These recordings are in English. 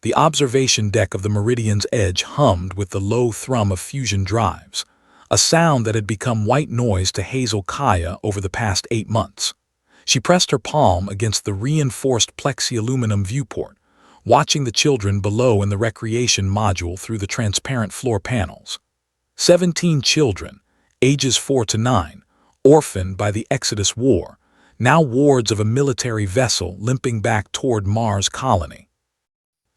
The observation deck of the Meridian's edge hummed with the low thrum of fusion drives, a sound that had become white noise to Hazel Kaya over the past 8 months. She pressed her palm against the reinforced plexi-aluminum viewport, watching the children below in the recreation module through the transparent floor panels. 17 children, ages 4 to 9, orphaned by the Exodus War, now wards of a military vessel limping back toward Mars colony.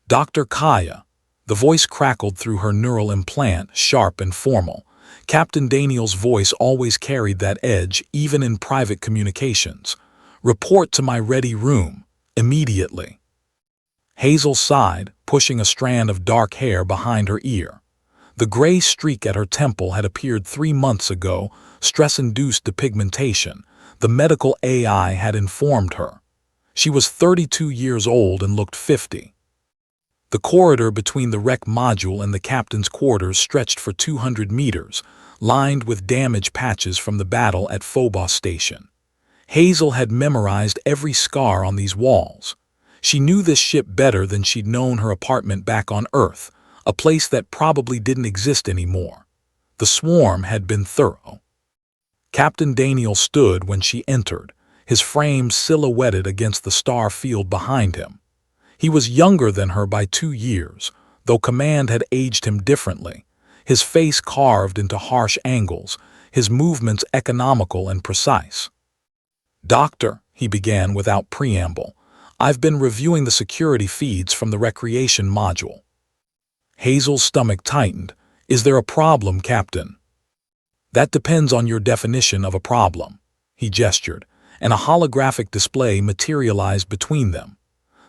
Dr. Kaya, the voice crackled through her neural implant, sharp and formal. Captain Daniel's voice always carried that edge, even in private communications. Report to my ready room, immediately. Hazel sighed, pushing a strand of dark hair behind her ear. The gray streak at her temple had appeared 3 months ago, stress-induced depigmentation. The medical AI had informed her. She was 32 years old and looked 50. The corridor between the rec module and the captain's quarters stretched for 200 meters, lined with damage patches from the battle at Phobos Station. Hazel had memorized every scar on these walls. She knew this ship better than she'd known her apartment back on Earth, a place that probably didn't exist anymore. The swarm had been thorough. Captain Daniel stood when she entered, his frame silhouetted against the star field behind him. He was younger than her by 2 years, though command had aged him differently, his face carved into harsh angles, his movements economical and precise. "Doctor," he began without preamble, "I've been reviewing the security feeds from the recreation module." Hazel's stomach tightened. "Is there a problem, Captain?" "That depends on your definition of a problem," he gestured, and a holographic display materialized between them.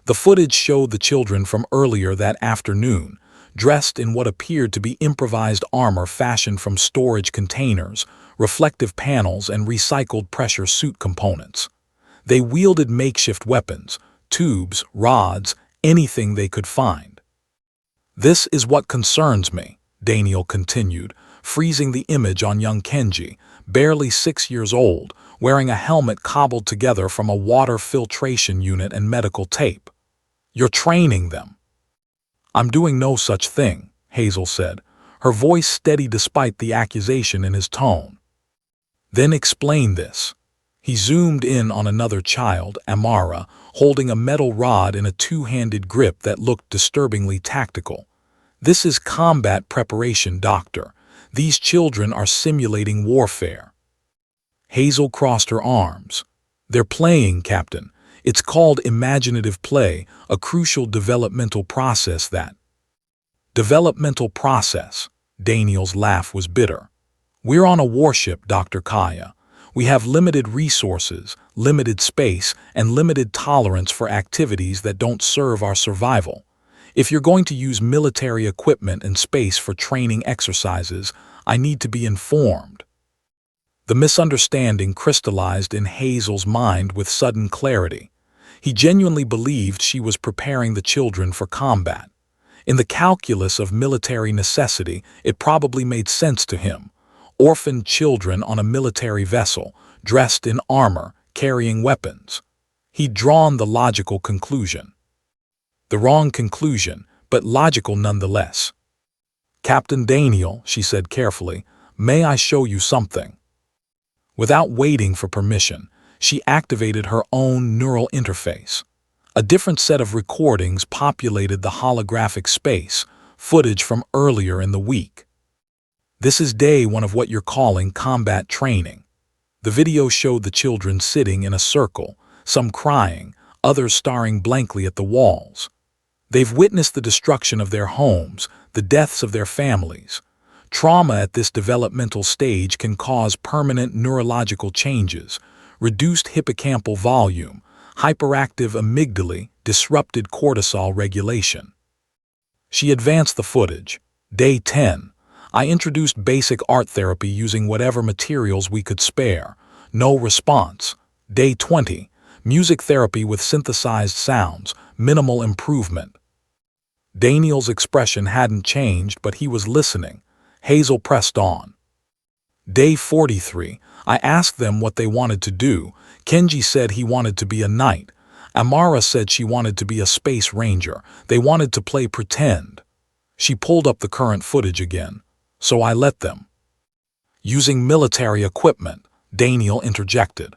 The footage showed the children from earlier that afternoon, dressed in what appeared to be improvised armor fashioned from storage containers, reflective panels, and recycled pressure suit components. They wielded makeshift weapons, tubes, rods, anything they could find. "This is what concerns me," Daniel continued, freezing the image on young Kenji, barely 6 years old, wearing a helmet cobbled together from a water filtration unit and medical tape. "You're training them." "I'm doing no such thing," Hazel said, her voice steady despite the accusation in his tone. "Then explain this." He zoomed in on another child, Amara, holding a metal rod in a 2-handed grip that looked disturbingly tactical. "This is combat preparation, Doctor. These children are simulating warfare." Hazel crossed her arms. "They're playing, Captain. It's called imaginative play, a crucial developmental process that—" "Developmental process." Daniel's laugh was bitter. "We're on a warship, Dr. Kaya. We have limited resources, limited space, and limited tolerance for activities that don't serve our survival. If you're going to use military equipment and space for training exercises, I need to be informed." The misunderstanding crystallized in Hazel's mind with sudden clarity. He genuinely believed she was preparing the children for combat. In the calculus of military necessity, it probably made sense to him. Orphaned children on a military vessel, dressed in armor, carrying weapons. He'd drawn the logical conclusion. The wrong conclusion, but logical nonetheless. "Captain Daniel," she said carefully, "may I show you something?" Without waiting for permission, she activated her own neural interface. A different set of recordings populated the holographic space, footage from earlier in the week. "This is day 1 of what you're calling combat training." The video showed the children sitting in a circle, some crying, others staring blankly at the walls. They've witnessed the destruction of their homes, the deaths of their families. Trauma at this developmental stage can cause permanent neurological changes, reduced hippocampal volume, hyperactive amygdala, disrupted cortisol regulation. She advanced the footage. Day 10. I introduced basic art therapy using whatever materials we could spare. No response. Day 20. Music therapy with synthesized sounds. Minimal improvement. Daniel's expression hadn't changed, but he was listening. Hazel pressed on. Day 43. I asked them what they wanted to do. Kenji said he wanted to be a knight. Amara said she wanted to be a space ranger. They wanted to play pretend. She pulled up the current footage again, so I let them. Using military equipment, Daniel interjected.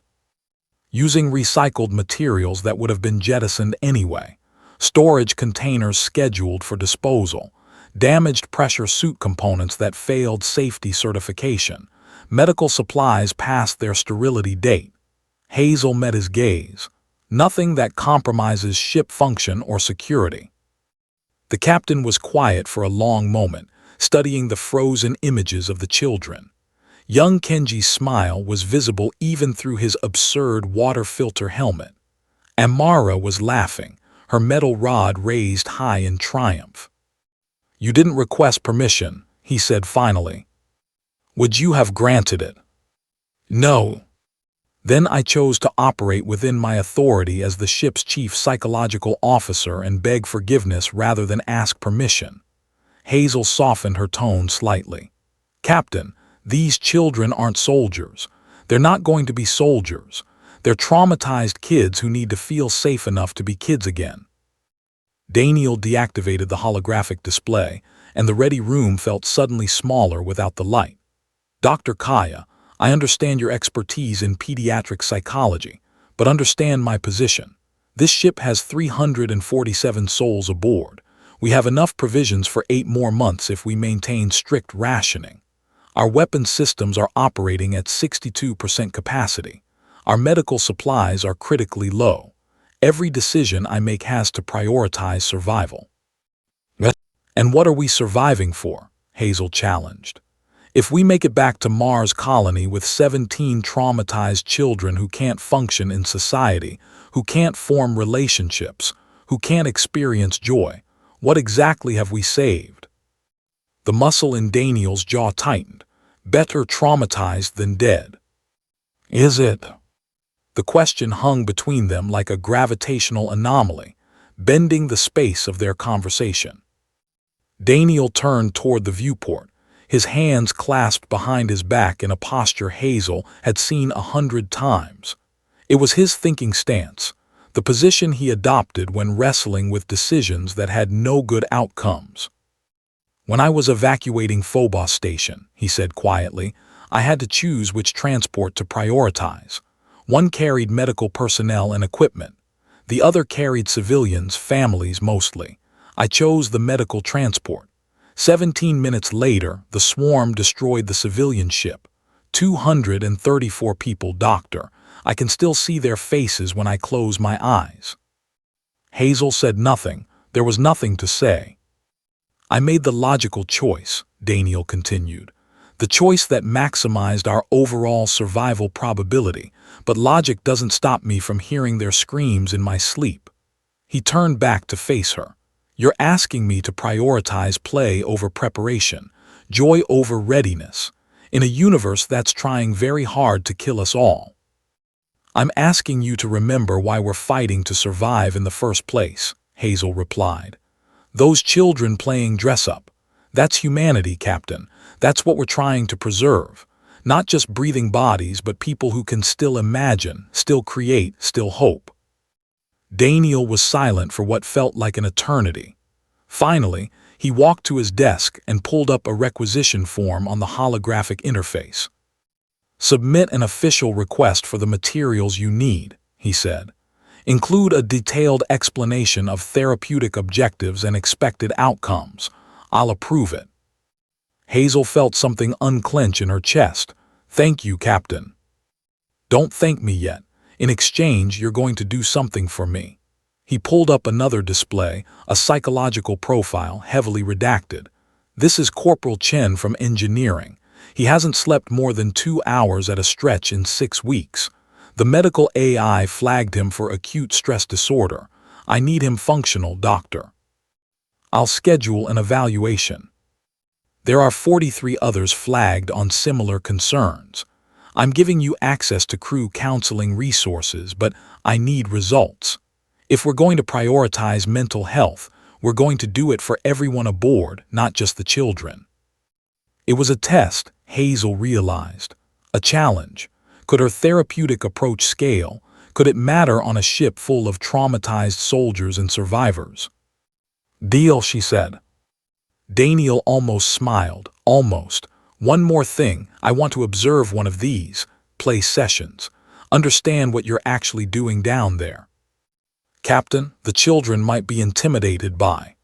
Using recycled materials that would have been jettisoned anyway. Storage containers scheduled for disposal. Damaged pressure suit components that failed safety certification. Medical supplies past their sterility date. Hazel met his gaze. Nothing that compromises ship function or security. The captain was quiet for a long moment, studying the frozen images of the children. Young Kenji's smile was visible even through his absurd water filter helmet. Amara was laughing, her metal rod raised high in triumph. "You didn't request permission," he said finally. "Would you have granted it?" "No." "Then I chose to operate within my authority as the ship's chief psychological officer and beg forgiveness rather than ask permission." Hazel softened her tone slightly. "Captain, these children aren't soldiers. They're not going to be soldiers. They're traumatized kids who need to feel safe enough to be kids again." Daniel deactivated the holographic display, and the ready room felt suddenly smaller without the light. "Dr. Kaya, I understand your expertise in pediatric psychology, but understand my position. This ship has 347 souls aboard. We have enough provisions for 8 more months if we maintain strict rationing. Our weapon systems are operating at 62% capacity. Our medical supplies are critically low. Every decision I make has to prioritize survival." "And what are we surviving for?" Hazel challenged. "If we make it back to Mars colony with 17 traumatized children who can't function in society, who can't form relationships, who can't experience joy, what exactly have we saved?" The muscle in Daniel's jaw tightened. "Better traumatized than dead." "Is it?" The question hung between them like a gravitational anomaly, bending the space of their conversation. Daniel turned toward the viewport, his hands clasped behind his back in a posture Hazel had seen 100 times. It was his thinking stance, the position he adopted when wrestling with decisions that had no good outcomes. "When I was evacuating Phobos Station," he said quietly, "I had to choose which transport to prioritize. One carried medical personnel and equipment. The other carried civilians, families mostly. I chose the medical transport. 17 minutes later, the swarm destroyed the civilian ship. 234 people, doctor. I can still see their faces when I close my eyes." Hazel said nothing. There was nothing to say. "I made the logical choice," Daniel continued. "The choice that maximized our overall survival probability, but logic doesn't stop me from hearing their screams in my sleep." He turned back to face her. "You're asking me to prioritize play over preparation, joy over readiness, in a universe that's trying very hard to kill us all. I'm asking you to remember why we're fighting to survive in the first place," Hazel replied. "Those children playing dress-up, that's humanity, Captain. That's what we're trying to preserve. Not just breathing bodies, but people who can still imagine, still create, still hope." Daniel was silent for what felt like an eternity. Finally, he walked to his desk and pulled up a requisition form on the holographic interface. "Submit an official request for the materials you need," he said. "Include a detailed explanation of therapeutic objectives and expected outcomes. I'll approve it." Hazel felt something unclench in her chest. "Thank you, Captain." "Don't thank me yet. In exchange, you're going to do something for me." He pulled up another display, a psychological profile, heavily redacted. "This is Corporal Chen from Engineering. He hasn't slept more than 2 hours at a stretch in 6 weeks. The medical AI flagged him for acute stress disorder. I need him functional, doctor. I'll schedule an evaluation." There are 43 others flagged on similar concerns. "I'm giving you access to crew counseling resources, but I need results. If we're going to prioritize mental health, we're going to do it for everyone aboard, not just the children." It was a test, Hazel realized. A challenge. Could her therapeutic approach scale? Could it matter on a ship full of traumatized soldiers and survivors? Deal, she said. Daniel almost smiled. Almost. One more thing, I want to observe one of these play sessions. Understand what you're actually doing down there. Captain, the children might be intimidated by.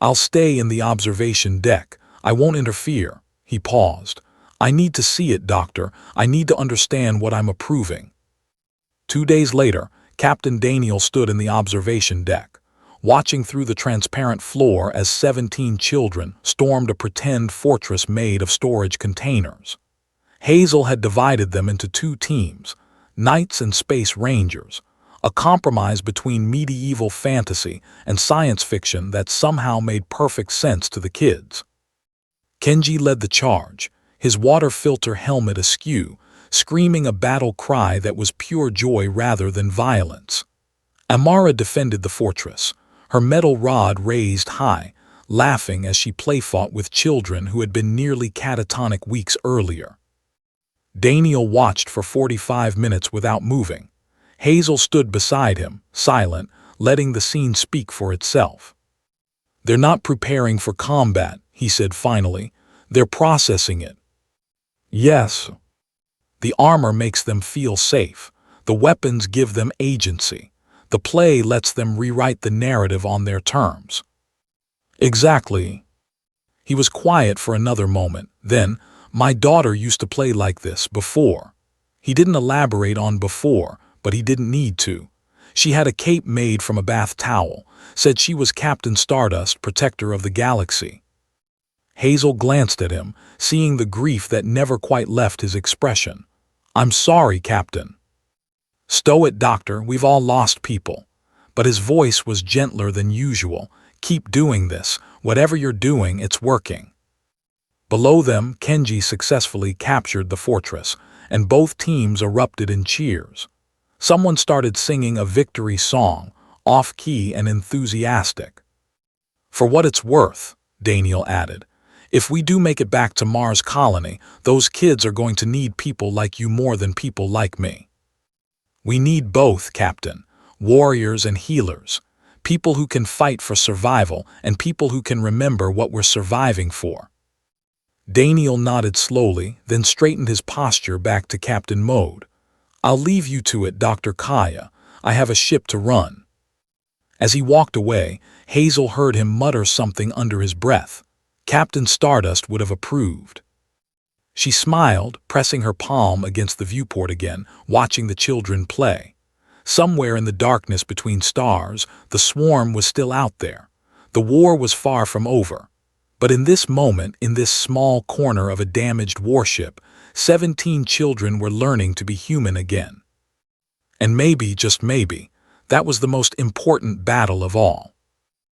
I'll stay in the observation deck. I won't interfere. He paused. I need to see it, Doctor. I need to understand what I'm approving. 2 days later, Captain Daniel stood in the observation deck, watching through the transparent floor as 17 children stormed a pretend fortress made of storage containers. Hazel had divided them into 2 teams, Knights and Space Rangers, a compromise between medieval fantasy and science fiction that somehow made perfect sense to the kids. Kenji led the charge, his water filter helmet askew, screaming a battle cry that was pure joy rather than violence. Amara defended the fortress, her metal rod raised high, laughing as she play-fought with children who had been nearly catatonic weeks earlier. Daniel watched for 45 minutes without moving. Hazel stood beside him, silent, letting the scene speak for itself. They're not preparing for combat, he said finally. They're processing it. Yes. The armor makes them feel safe. The weapons give them agency. The play lets them rewrite the narrative on their terms. Exactly. He was quiet for another moment. Then, my daughter used to play like this before. He didn't elaborate on before, but he didn't need to. She had a cape made from a bath towel, said she was Captain Stardust, protector of the galaxy. Hazel glanced at him, seeing the grief that never quite left his expression. I'm sorry, Captain. Stow it, Doctor, we've all lost people. But his voice was gentler than usual. Keep doing this. Whatever you're doing, it's working. Below them, Kenji successfully captured the fortress, and both teams erupted in cheers. Someone started singing a victory song, off-key and enthusiastic. For what it's worth, Daniel added, if we do make it back to Mars Colony, those kids are going to need people like you more than people like me. We need both, Captain, warriors and healers, people who can fight for survival and people who can remember what we're surviving for. Daniel nodded slowly, then straightened his posture back to captain mode. I'll leave you to it, Dr. Kaya. I have a ship to run. As he walked away, Hazel heard him mutter something under his breath. Captain Stardust would have approved. She smiled, pressing her palm against the viewport again, watching the children play. Somewhere in the darkness between stars, the swarm was still out there. The war was far from over. But in this moment, in this small corner of a damaged warship, 17 children were learning to be human again. And maybe, just maybe, that was the most important battle of all.